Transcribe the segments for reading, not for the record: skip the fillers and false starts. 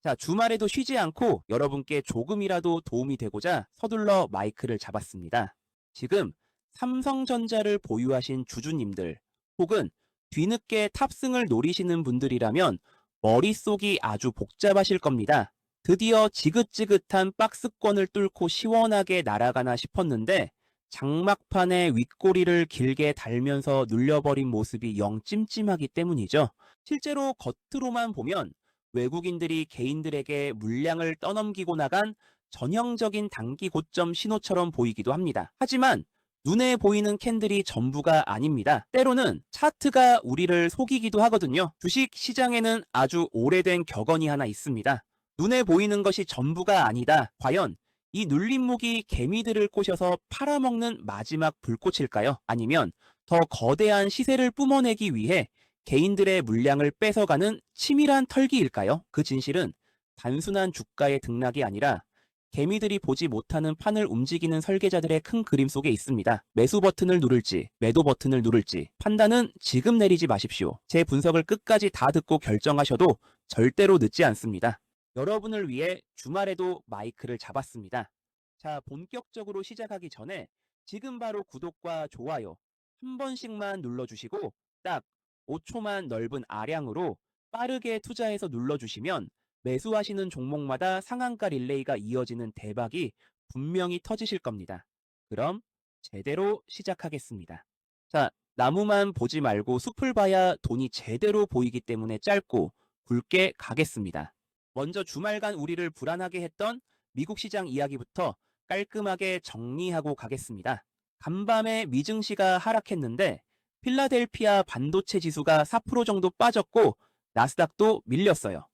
자, 주말에도 쉬지 않고 여러분께 조금이라도 도움이 되고자 서둘러 마이크를 잡았습니다. 지금 삼성전자를 보유하신 주주님들 혹은 뒤늦게 탑승을 노리시는 분들이라면 머릿속이 아주 복잡하실 겁니다. 드디어 지긋지긋한 박스권을 뚫고 시원하게 날아가나 싶었는데 장막판에 윗꼬리를 길게 달면서 눌려버린 모습이 영 찜찜하기 때문이죠. 실제로 겉으로만 보면 외국인들이 개인들에게 물량을 떠넘기고 나간 전형적인 단기 고점 신호처럼 보이기도 합니다. 하지만 눈에 보이는 캔들이 전부가 아닙니다. 때로는 차트가 우리를 속이기도 하거든요. 주식 시장에는 아주 오래된 격언이 하나 있습니다. 눈에 보이는 것이 전부가 아니다. 과연 이 눌림목이 개미들을 꼬셔서 팔아먹는 마지막 불꽃일까요? 아니면 더 거대한 시세를 뿜어내기 위해 개인들의 물량을 뺏어가는 치밀한 털기일까요? 그 진실은 단순한 주가의 등락이 아니라 개미들이 보지 못하는 판을 움직이는 설계자들의 큰 그림 속에 있습니다. 매수 버튼을 누를지, 매도 버튼을 누를지 판단은 지금 내리지 마십시오. 제 분석을 끝까지 다 듣고 결정하셔도 절대로 늦지 않습니다. 여러분을 위해 주말에도 마이크를 잡았습니다. 자, 본격적으로 시작하기 전에 지금 바로 구독과 좋아요 한 번씩만 눌러주시고 딱 5초만 넓은 아량으로 빠르게 투자해서 눌러주시면 매수하시는 종목마다 상한가 릴레이가 이어지는 대박이 분명히 터지실 겁니다. 그럼 제대로 시작하겠습니다. 자, 나무만 보지 말고 숲을 봐야 돈이 제대로 보이기 때문에 짧고 굵게 가겠습니다. 먼저 주말간 우리를 불안하게 했던 미국 시장 이야기부터 깔끔하게 정리하고 가겠습니다. 간밤에 미증시가 하락했는데 필라델피아 반도체 지수가 4% 정도 빠졌고 나스닥도 밀렸어요.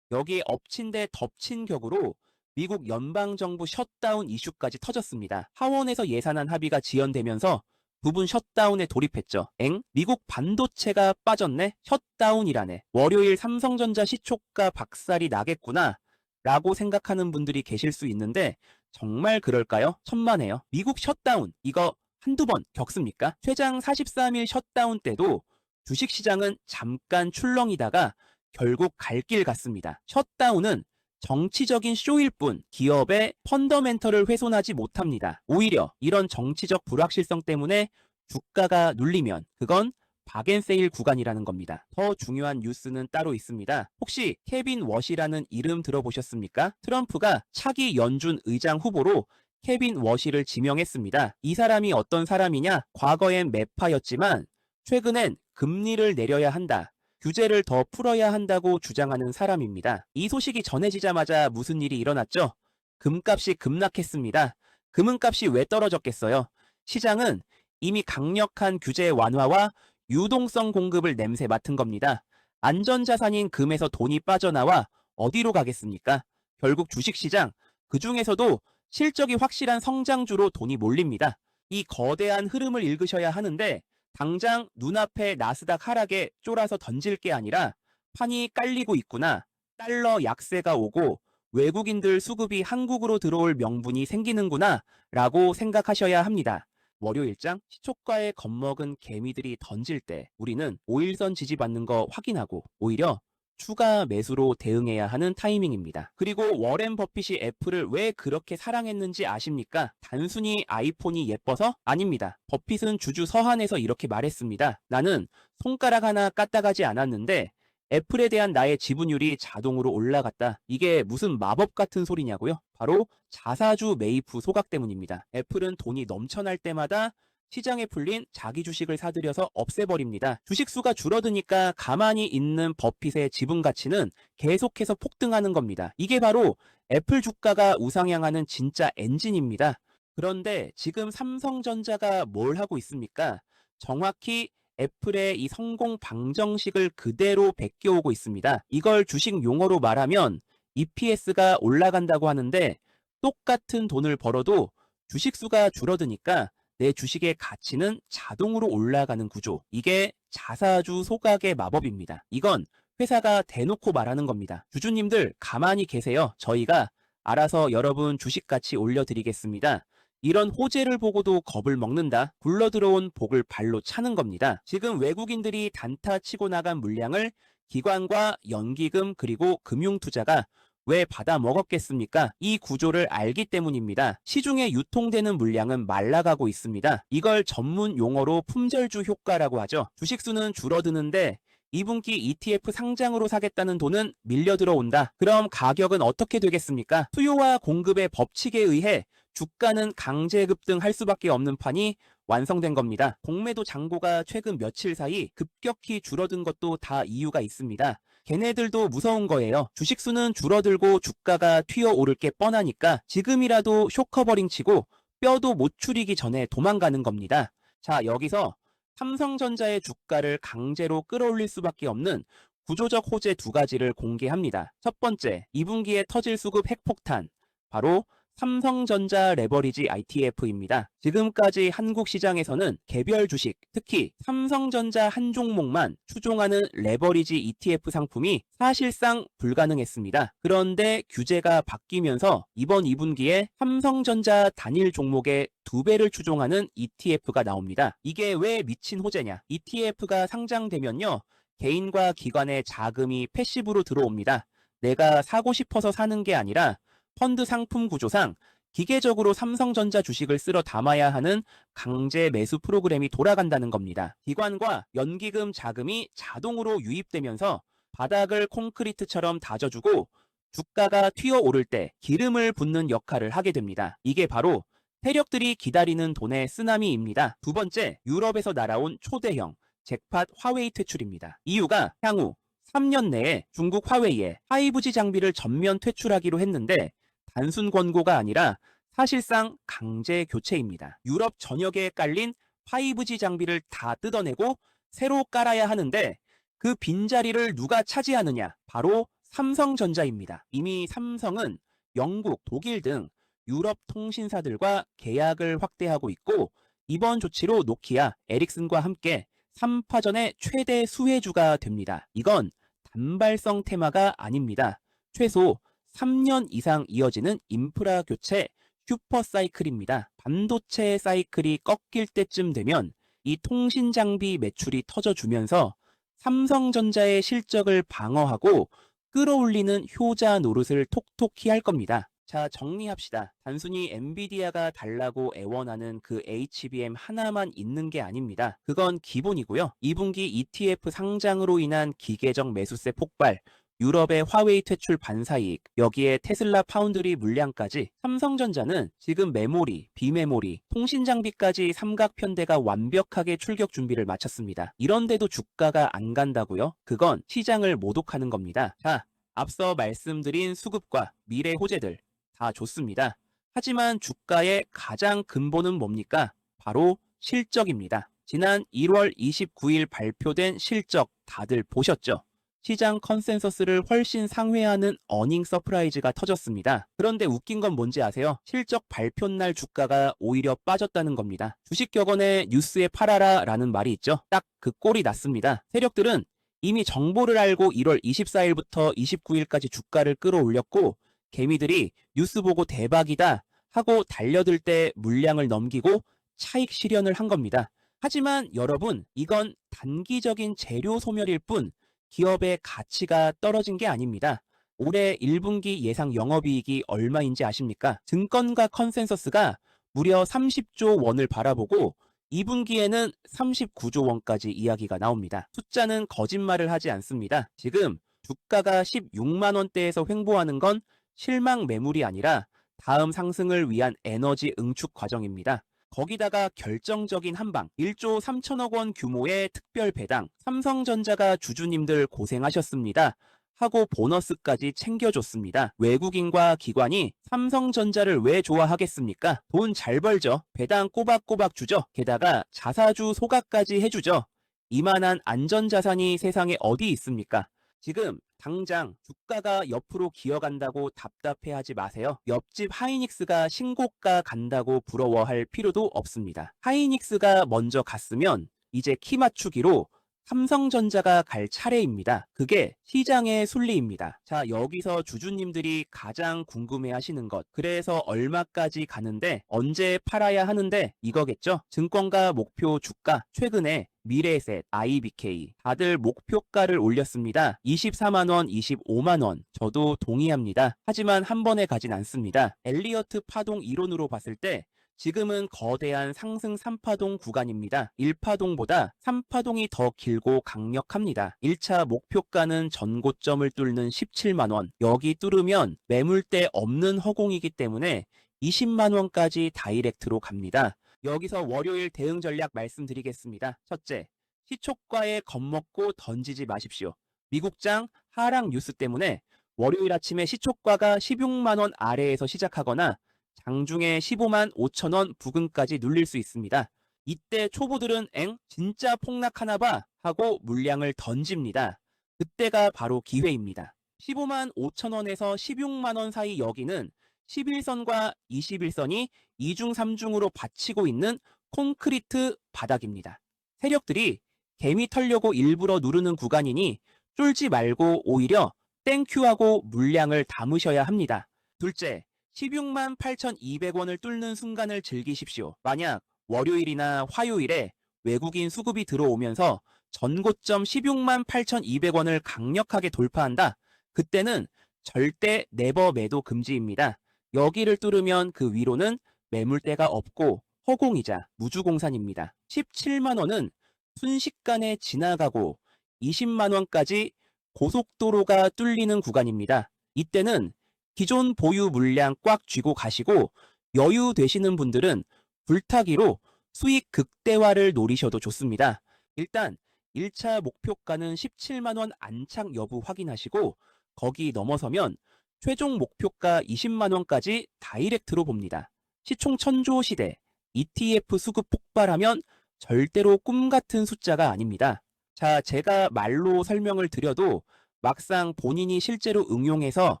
여기에 엎친 데 덮친 격으로 미국 연방정부 셧다운 이슈까지 터졌습니다. 하원에서 예산안 합의가 지연되면서 부분 셧다운에 돌입했죠. 미국 반도체가 빠졌네? 셧다운이라네. 월요일 삼성전자 시초가 박살이 나겠구나 라고 생각하는 분들이 계실 수 있는데 정말 그럴까요? 천만에요. 미국 셧다운 이거 한두 번 겪습니까? 최장 43일 셧다운 때도 주식시장은 잠깐 출렁이다가 결국 갈 길 같습니다. 셧다운은 정치적인 쇼일 뿐 기업의 펀더멘털을 훼손하지 못합니다. 오히려 이런 정치적 불확실성 때문에 주가가 눌리면 그건 박앤세일 구간이라는 겁니다. 더 중요한 뉴스는 따로 있습니다. 혹시 케빈 워시라는 이름 들어보셨습니까? 트럼프가 차기 연준 의장 후보로 케빈 워시를 지명했습니다. 이 사람이 어떤 사람이냐? 과거엔 매파였지만 최근엔 금리를 내려야 한다. 규제를 더 풀어야 한다고 주장하는 사람입니다. 이 소식이 전해지자마자 무슨 일이 일어났죠? 금값이 급락했습니다. 금은값이 왜 떨어졌겠어요? 시장은 이미 강력한 규제 완화와 유동성 공급을 냄새 맡은 겁니다. 안전자산인 금에서 돈이 빠져나와 어디로 가겠습니까? 결국 주식시장, 그 중에서도 실적이 확실한 성장주로 돈이 몰립니다. 이 거대한 흐름을 읽으셔야 하는데 당장 눈앞에 나스닥 하락에 쫄아서 던질 게 아니라 판이 깔리고 있구나. 달러 약세가 오고 외국인들 수급이 한국으로 들어올 명분이 생기는구나 라고 생각하셔야 합니다. 월요일장 시초가에 겁먹은 개미들이 던질 때 우리는 5일선 지지받는 거 확인하고 오히려 추가 매수로 대응해야 하는 타이밍입니다. 그리고 워렌 버핏이 애플을 왜 그렇게 사랑했는지 아십니까? 단순히 아이폰이 예뻐서? 아닙니다. 버핏은 주주 서한에서 이렇게 말했습니다. 나는 손가락 하나 까딱하지 않았는데 애플에 대한 나의 지분율이 자동으로 올라갔다. 이게 무슨 마법 같은 소리냐고요? 바로 자사주 매입 후 소각 때문입니다. 애플은 돈이 넘쳐날 때마다 시장에 풀린 자기 주식을 사들여서 없애버립니다. 주식수가 줄어드니까 가만히 있는 버핏의 지분 가치는 계속해서 폭등하는 겁니다. 이게 바로 애플 주가가 우상향하는 진짜 엔진입니다. 그런데 지금 삼성전자가 뭘 하고 있습니까? 정확히 애플의 이 성공 방정식을 그대로 베껴오고 있습니다. 이걸 주식 용어로 말하면 EPS가 올라간다고 하는데 똑같은 돈을 벌어도 주식수가 줄어드니까 내 주식의 가치는 자동으로 올라가는 구조. 이게 자사주 소각의 마법입니다. 이건 회사가 대놓고 말하는 겁니다. 주주님들 가만히 계세요. 저희가 알아서 여러분 주식 가치 올려드리겠습니다. 이런 호재를 보고도 겁을 먹는다. 굴러들어온 복을 발로 차는 겁니다. 지금 외국인들이 단타 치고 나간 물량을 기관과 연기금 그리고 금융투자가 왜 받아 먹었겠습니까? 이 구조를 알기 때문입니다. 시중에 유통되는 물량은 말라가고 있습니다. 이걸 전문 용어로 품절주 효과라고 하죠. 주식수는 줄어드는데 2분기 ETF 상장으로 사겠다는 돈은 밀려 들어온다. 그럼 가격은 어떻게 되겠습니까? 수요와 공급의 법칙에 의해 주가는 강제 급등할 수밖에 없는 판이 완성된 겁니다. 공매도 잔고가 최근 며칠 사이 급격히 줄어든 것도 다 이유가 있습니다. 걔네들도 무서운 거예요. 주식수는 줄어들고 주가가 튀어오를 게 뻔하니까 지금이라도 쇼커버링 치고 뼈도 못 추리기 전에 도망가는 겁니다. 자, 여기서 삼성전자의 주가를 강제로 끌어올릴 수밖에 없는 구조적 호재 두 가지를 공개합니다. 첫 번째, 2분기에 터질 수급 핵폭탄, 바로 삼성전자 레버리지 ITF입니다. 지금까지 한국 시장에서는 개별 주식, 특히 삼성전자 한 종목만 추종하는 레버리지 ETF 상품이 사실상 불가능했습니다. 그런데 규제가 바뀌면서 이번 2분기에 삼성전자 단일 종목의 2배를 추종하는 ETF가 나옵니다. 이게 왜 미친 호재냐? ETF가 상장되면요, 개인과 기관의 자금이 패시브로 들어옵니다. 내가 사고 싶어서 사는 게 아니라 펀드 상품 구조상 기계적으로 삼성전자 주식을 쓸어 담아야 하는 강제 매수 프로그램이 돌아간다는 겁니다. 기관과 연기금 자금이 자동으로 유입되면서 바닥을 콘크리트처럼 다져주고 주가가 튀어오를 때 기름을 붓는 역할을 하게 됩니다. 이게 바로 세력들이 기다리는 돈의 쓰나미입니다. 두 번째, 유럽에서 날아온 초대형 잭팟 화웨이 퇴출입니다. 이유가 향후 3년 내에 중국 화웨이에 5G 장비를 전면 퇴출하기로 했는데 단순 권고가 아니라 사실상 강제 교체입니다. 유럽 전역에 깔린 5G 장비를 다 뜯어내고 새로 깔아야 하는데 그 빈자리를 누가 차지하느냐? 바로 삼성전자입니다. 이미 삼성은 영국, 독일 등 유럽 통신사들과 계약을 확대하고 있고 이번 조치로 노키아, 에릭슨과 함께 3파전의 최대 수혜주가 됩니다. 이건 단발성 테마가 아닙니다. 최소 3년 이상 이어지는 인프라 교체 슈퍼 사이클입니다. 반도체 사이클이 꺾일 때쯤 되면 이 통신 장비 매출이 터져주면서 삼성전자의 실적을 방어하고 끌어올리는 효자 노릇을 톡톡히 할 겁니다. 자, 정리합시다. 단순히 엔비디아가 달라고 애원하는 그 HBM 하나만 있는 게 아닙니다. 그건 기본이고요. 2분기 ETF 상장으로 인한 기계적 매수세 폭발, 유럽의 화웨이 퇴출 반사이익, 여기에 테슬라 파운드리 물량까지 삼성전자는 지금 메모리, 비메모리, 통신 장비까지 삼각편대가 완벽하게 출격 준비를 마쳤습니다. 이런데도 주가가 안 간다고요? 그건 시장을 모독하는 겁니다. 자, 앞서 말씀드린 수급과 미래 호재들 다 좋습니다. 하지만 주가의 가장 근본은 뭡니까? 바로 실적입니다. 지난 1월 29일 발표된 실적 다들 보셨죠? 시장 컨센서스를 훨씬 상회하는 어닝 서프라이즈가 터졌습니다. 그런데 웃긴 건 뭔지 아세요? 실적 발표날 주가가 오히려 빠졌다는 겁니다. 주식 격언에 뉴스에 팔아라 라는 말이 있죠. 딱 그 꼴이 났습니다. 세력들은 이미 정보를 알고 1월 24일부터 29일까지 주가를 끌어올렸고 개미들이 뉴스 보고 대박이다 하고 달려들 때 물량을 넘기고 차익 실현을 한 겁니다. 하지만 여러분, 이건 단기적인 재료 소멸일 뿐 기업의 가치가 떨어진 게 아닙니다. 올해 1분기 예상 영업이익이 얼마인지 아십니까? 증권가 컨센서스가 무려 30조 원을 바라보고 2분기에는 39조 원까지 이야기가 나옵니다. 숫자는 거짓말을 하지 않습니다. 지금 주가가 16만 원대에서 횡보하는 건 실망 매물이 아니라 다음 상승을 위한 에너지 응축 과정입니다. 거기다가 결정적인 한방 1조 3천억 원 규모의 특별 배당, 삼성전자가 주주님들 고생하셨습니다 하고 보너스까지 챙겨줬습니다. 외국인과 기관이 삼성전자를 왜 좋아하겠습니까? 돈 잘 벌죠. 배당 꼬박꼬박 주죠. 게다가 자사주 소각까지 해주죠. 이만한 안전자산이 세상에 어디 있습니까? 지금 당장 주가가 옆으로 기어간다고 답답해하지 마세요. 옆집 하이닉스가 신고가 간다고 부러워할 필요도 없습니다. 하이닉스가 먼저 갔으면 이제 키 맞추기로 삼성전자가 갈 차례입니다. 그게 시장의 순리입니다. 자, 여기서 주주님들이 가장 궁금해 하시는 것. 그래서 얼마까지 가는데 언제 팔아야 하는데 이거겠죠? 증권가 목표 주가. 최근에 미래에셋, IBK 다들 목표가를 올렸습니다. 24만원, 25만원. 저도 동의합니다. 하지만 한 번에 가진 않습니다. 엘리어트 파동 이론으로 봤을 때 지금은 거대한 상승 3파동 구간입니다. 1파동보다 3파동이 더 길고 강력합니다. 1차 목표가는 전고점을 뚫는 17만원. 여기 뚫으면 매물대 없는 허공이기 때문에 20만원까지 다이렉트로 갑니다. 여기서 월요일 대응 전략 말씀드리겠습니다. 첫째, 시초가에 겁먹고 던지지 마십시오. 미국장 하락 뉴스 때문에 월요일 아침에 시초가가 16만원 아래에서 시작하거나 장중에 15만 5천원 부근까지 눌릴 수 있습니다. 이때 초보들은 진짜 폭락하나 봐 하고 물량을 던집니다. 그때가 바로 기회입니다. 15만 5천원에서 16만원 사이 여기는 11선과 21선이 2중 3중으로 받치고 있는 콘크리트 바닥입니다. 세력들이 개미 털려고 일부러 누르는 구간이니 쫄지 말고 오히려 땡큐하고 물량을 담으셔야 합니다. 둘째, 16만 8,200원을 뚫는 순간을 즐기십시오. 만약 월요일이나 화요일에 외국인 수급이 들어오면서 전고점 16만 8,200원을 강력하게 돌파한다. 그때는 절대 네버 매도 금지입니다. 여기를 뚫으면 그 위로는 매물대가 없고 허공이자 무주공산입니다. 17만원은 순식간에 지나가고 20만원까지 고속도로가 뚫리는 구간입니다. 이때는 기존 보유 물량 꽉 쥐고 가시고 여유 되시는 분들은 불타기로 수익 극대화를 노리셔도 좋습니다. 일단 1차 목표가는 17만원 안착 여부 확인하시고 거기 넘어서면 최종 목표가 20만원까지 다이렉트로 봅니다. 시총 천조 시대, ETF 수급 폭발하면 절대로 꿈같은 숫자가 아닙니다. 자, 제가 말로 설명을 드려도 막상 본인이 실제로 응용해서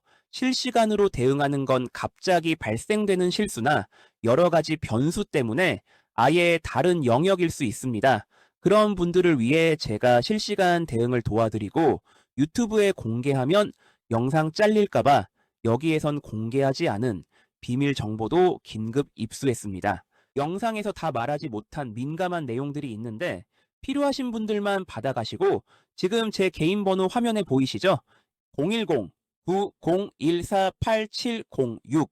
실시간으로 대응하는 건 갑자기 발생되는 실수나 여러 가지 변수 때문에 아예 다른 영역일 수 있습니다. 그런 분들을 위해 제가 실시간 대응을 도와드리고 유튜브에 공개하면 영상 잘릴까봐 여기에선 공개하지 않은 비밀 정보도 긴급 입수했습니다. 영상에서 다 말하지 못한 민감한 내용들이 있는데 필요하신 분들만 받아가시고 지금 제 개인 번호 화면에 보이시죠? 010-9014-8706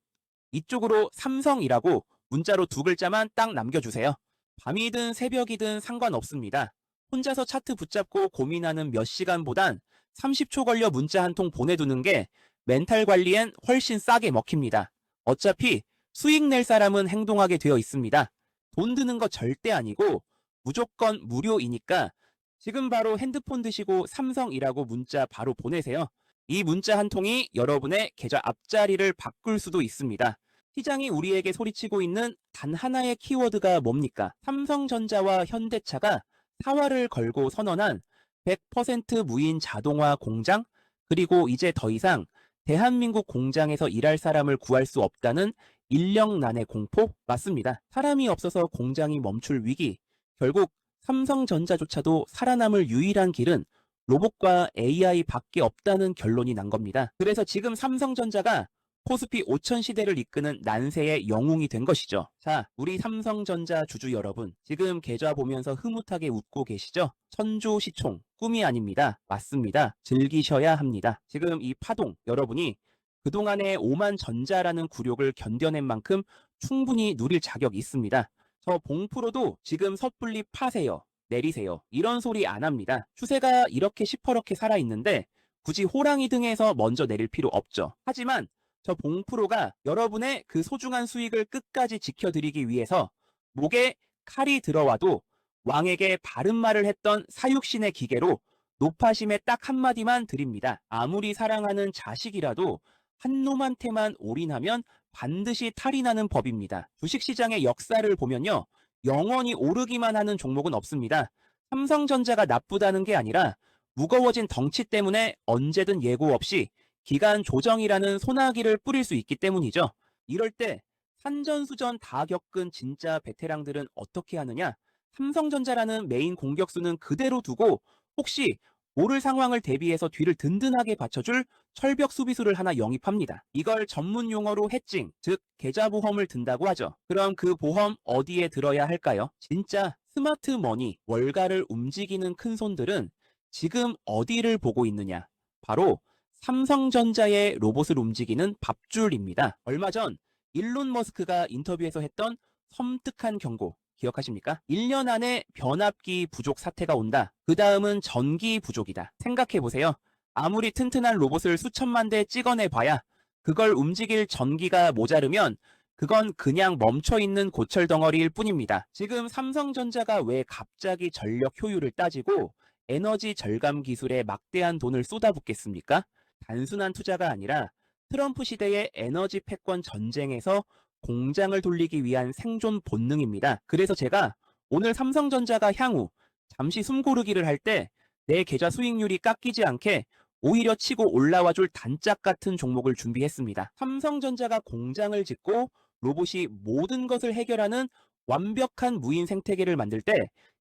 이쪽으로 삼성이라고 문자로 두 글자만 딱 남겨주세요. 밤이든 새벽이든 상관없습니다. 혼자서 차트 붙잡고 고민하는 몇 시간보단 30초 걸려 문자 한 통 보내두는 게 멘탈 관리엔 훨씬 싸게 먹힙니다. 어차피 수익 낼 사람은 행동하게 되어 있습니다. 돈 드는 거 절대 아니고 무조건 무료이니까 지금 바로 핸드폰 드시고 삼성이라고 문자 바로 보내세요. 이 문자 한 통이 여러분의 계좌 앞자리를 바꿀 수도 있습니다. 시장이 우리에게 소리치고 있는 단 하나의 키워드가 뭡니까? 삼성전자와 현대차가 사활을 걸고 선언한 100% 무인 자동화 공장, 그리고 이제 더 이상 대한민국 공장에서 일할 사람을 구할 수 없다는 인력난의 공포? 맞습니다. 사람이 없어서 공장이 멈출 위기. 결국 삼성전자조차도 살아남을 유일한 길은 로봇과 AI밖에 없다는 결론이 난 겁니다. 그래서 지금 삼성전자가 코스피 5000 시대를 이끄는 난세의 영웅이 된 것이죠. 자, 우리 삼성전자 주주 여러분, 지금 계좌 보면서 흐뭇하게 웃고 계시죠? 천조 시총, 꿈이 아닙니다. 맞습니다. 즐기셔야 합니다. 지금 이 파동, 여러분이 그동안의 오만전자라는 굴욕을 견뎌낸 만큼 충분히 누릴 자격이 있습니다. 저 봉프로도 지금 섣불리 파세요, 내리세요, 이런 소리 안 합니다. 추세가 이렇게 시퍼렇게 살아있는데 굳이 호랑이 등에서 먼저 내릴 필요 없죠. 하지만 저 봉프로가 여러분의 그 소중한 수익을 끝까지 지켜드리기 위해서 목에 칼이 들어와도 왕에게 바른 말을 했던 사육신의 기계로 노파심에 딱 한마디만 드립니다. 아무리 사랑하는 자식이라도 한 놈한테만 올인하면 반드시 탈이 나는 법입니다. 주식시장의 역사를 보면요, 영원히 오르기만 하는 종목은 없습니다. 삼성전자가 나쁘다는 게 아니라 무거워진 덩치 때문에 언제든 예고 없이 기간 조정이라는 소나기를 뿌릴 수 있기 때문이죠. 이럴 때 산전수전 다 겪은 진짜 베테랑들은 어떻게 하느냐? 삼성전자라는 메인 공격수는 그대로 두고 혹시 모를 상황을 대비해서 뒤를 든든하게 받쳐줄 철벽 수비수를 하나 영입합니다. 이걸 전문 용어로 해칭, 즉 계좌 보험을 든다고 하죠. 그럼 그 보험 어디에 들어야 할까요? 진짜 스마트 머니, 월가를 움직이는 큰손들은 지금 어디를 보고 있느냐? 바로 삼성전자의 로봇을 움직이는 밥줄입니다. 얼마 전 일론 머스크가 인터뷰에서 했던 섬뜩한 경고 기억하십니까? 1년 안에 변압기 부족 사태가 온다. 그 다음은 전기 부족이다. 생각해보세요. 아무리 튼튼한 로봇을 수천만 대 찍어내봐야 그걸 움직일 전기가 모자르면 그건 그냥 멈춰있는 고철 덩어리일 뿐입니다. 지금 삼성전자가 왜 갑자기 전력 효율을 따지고 에너지 절감 기술에 막대한 돈을 쏟아붓겠습니까? 단순한 투자가 아니라 트럼프 시대의 에너지 패권 전쟁에서 공장을 돌리기 위한 생존 본능입니다. 그래서 제가 오늘 삼성전자가 향후 잠시 숨고르기를 할 때 내 계좌 수익률이 깎이지 않게 오히려 치고 올라와 줄 단짝 같은 종목을 준비했습니다. 삼성전자가 공장을 짓고 로봇이 모든 것을 해결하는 완벽한 무인 생태계를 만들 때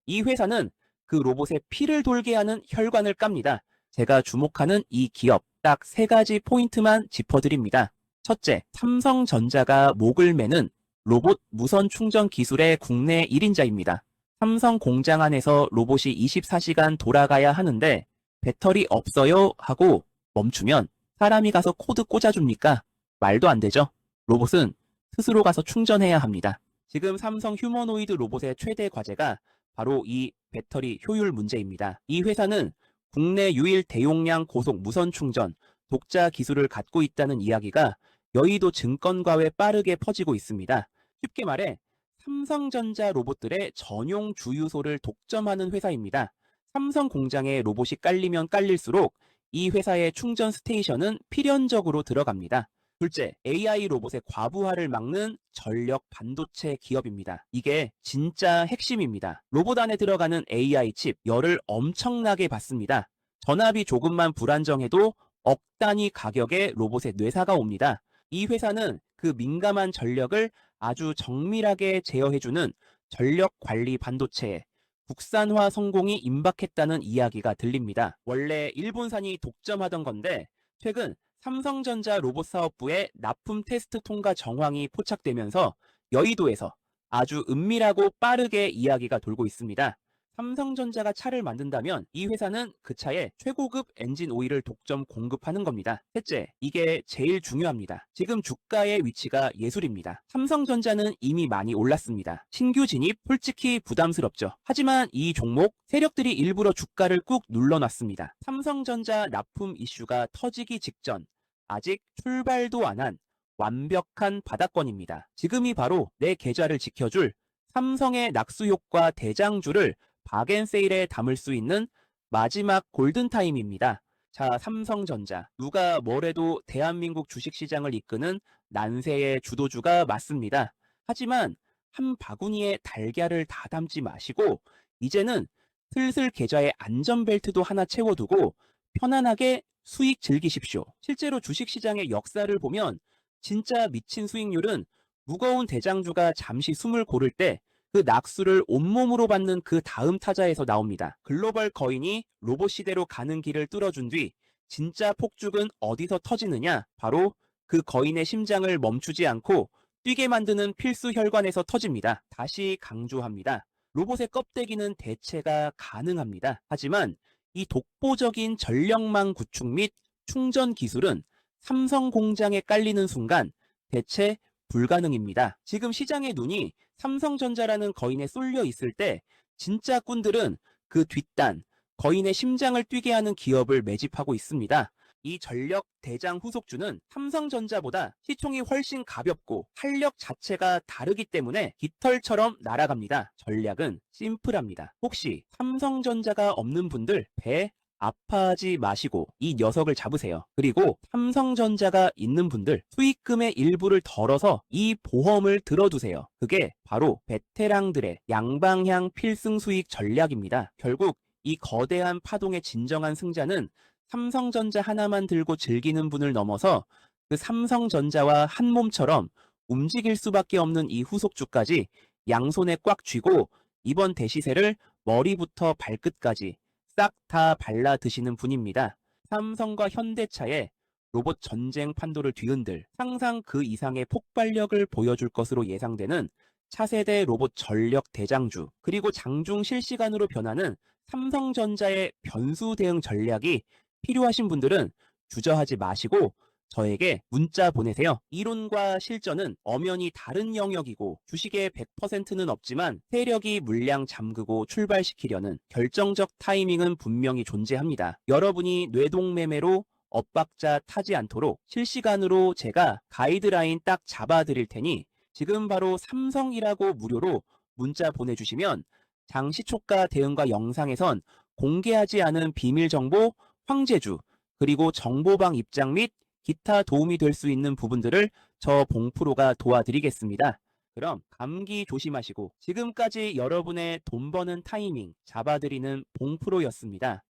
이 회사는 그 로봇의 피를 돌게 하는 혈관을 깝니다. 제가 주목하는 이 기업 딱 3가지 포인트만 짚어드립니다. 첫째, 삼성전자가 목을 매는 로봇 무선 충전 기술의 국내 1인자입니다. 삼성 공장 안에서 로봇이 24시간 돌아가야 하는데 배터리 없어요 하고 멈추면 사람이 가서 코드 꽂아줍니까? 말도 안 되죠. 로봇은 스스로 가서 충전해야 합니다. 지금 삼성 휴머노이드 로봇의 최대 과제가 바로 이 배터리 효율 문제입니다. 이 회사는 국내 유일 대용량 고속 무선 충전, 독자 기술을 갖고 있다는 이야기가 여의도 증권가에 빠르게 퍼지고 있습니다. 쉽게 말해 삼성전자 로봇들의 전용 주유소를 독점하는 회사입니다. 삼성 공장에 로봇이 깔리면 깔릴수록 이 회사의 충전 스테이션은 필연적으로 들어갑니다. 둘째, AI 로봇의 과부하를 막는 전력 반도체 기업입니다. 이게 진짜 핵심입니다. 로봇 안에 들어가는 AI 칩, 열을 엄청나게 받습니다. 전압이 조금만 불안정해도 억 단위 가격의 로봇의 뇌사가 옵니다. 이 회사는 그 민감한 전력을 아주 정밀하게 제어해주는 전력 관리 반도체에 국산화 성공이 임박했다는 이야기가 들립니다. 원래 일본산이 독점하던 건데 최근 삼성전자 로봇 사업부의 납품 테스트 통과 정황이 포착되면서 여의도에서 아주 은밀하고 빠르게 이야기가 돌고 있습니다. 삼성전자가 차를 만든다면 이 회사는 그 차에 최고급 엔진 오일을 독점 공급하는 겁니다. 셋째, 이게 제일 중요합니다. 지금 주가의 위치가 예술입니다. 삼성전자는 이미 많이 올랐습니다. 신규 진입 솔직히 부담스럽죠. 하지만 이 종목 세력들이 일부러 주가를 꾹 눌러놨습니다. 삼성전자 납품 이슈가 터지기 직전 아직 출발도 안 한 완벽한 바닥권입니다. 지금이 바로 내 계좌를 지켜줄 삼성의 낙수 효과 대장주를 박앤세일에 담을 수 있는 마지막 골든타임입니다. 자, 삼성전자. 누가 뭐래도 대한민국 주식시장을 이끄는 난세의 주도주가 맞습니다. 하지만 한 바구니에 달걀을 다 담지 마시고 이제는 슬슬 계좌에 안전벨트도 하나 채워두고 편안하게 수익 즐기십시오. 실제로 주식시장의 역사를 보면 진짜 미친 수익률은 무거운 대장주가 잠시 숨을 고를 때 그 낙수를 온몸으로 받는 그 다음 타자에서 나옵니다. 글로벌 거인이 로봇 시대로 가는 길을 뚫어준 뒤 진짜 폭죽은 어디서 터지느냐? 바로 그 거인의 심장을 멈추지 않고 뛰게 만드는 필수 혈관에서 터집니다. 다시 강조합니다. 로봇의 껍데기는 대체가 가능합니다. 하지만 이 독보적인 전력망 구축 및 충전 기술은 삼성 공장에 깔리는 순간 대체 불가능입니다. 지금 시장의 눈이 삼성전자라는 거인에 쏠려 있을 때 진짜 꾼들은 그 뒷단, 거인의 심장을 뛰게 하는 기업을 매집하고 있습니다. 이 전력 대장 후속주는 삼성전자보다 시총이 훨씬 가볍고 활력 자체가 다르기 때문에 깃털처럼 날아갑니다. 전략은 심플합니다. 혹시 삼성전자가 없는 분들 배 아파하지 마시고 이 녀석을 잡으세요. 그리고 삼성전자가 있는 분들 수익금의 일부를 덜어서 이 보험을 들어두세요. 그게 바로 베테랑들의 양방향 필승 수익 전략입니다. 결국 이 거대한 파동의 진정한 승자는 삼성전자 하나만 들고 즐기는 분을 넘어서 그 삼성전자와 한 몸처럼 움직일 수밖에 없는 이 후속주까지 양손에 꽉 쥐고 이번 대시세를 머리부터 발끝까지 싹 다 발라 드시는 분입니다. 삼성과 현대차의 로봇 전쟁 판도를 뒤흔들 상상 그 이상의 폭발력을 보여줄 것으로 예상되는 차세대 로봇 전력 대장주, 그리고 장중 실시간으로 변하는 삼성전자의 변수 대응 전략이 필요하신 분들은 주저하지 마시고 저에게 문자 보내세요. 이론과 실전은 엄연히 다른 영역이고 주식의 100%는 없지만 세력이 물량 잠그고 출발시키려는 결정적 타이밍은 분명히 존재합니다. 여러분이 뇌동매매로 엇박자 타지 않도록 실시간으로 제가 가이드라인 딱 잡아드릴 테니 지금 바로 삼성이라고 무료로 문자 보내주시면 장시초가 대응과 영상에선 공개하지 않은 비밀 정보, 황제주, 그리고 정보방 입장 및 기타 도움이 될 수 있는 부분들을 저 봉프로가 도와드리겠습니다. 그럼 감기 조심하시고 지금까지 여러분의 돈 버는 타이밍 잡아드리는 봉프로였습니다.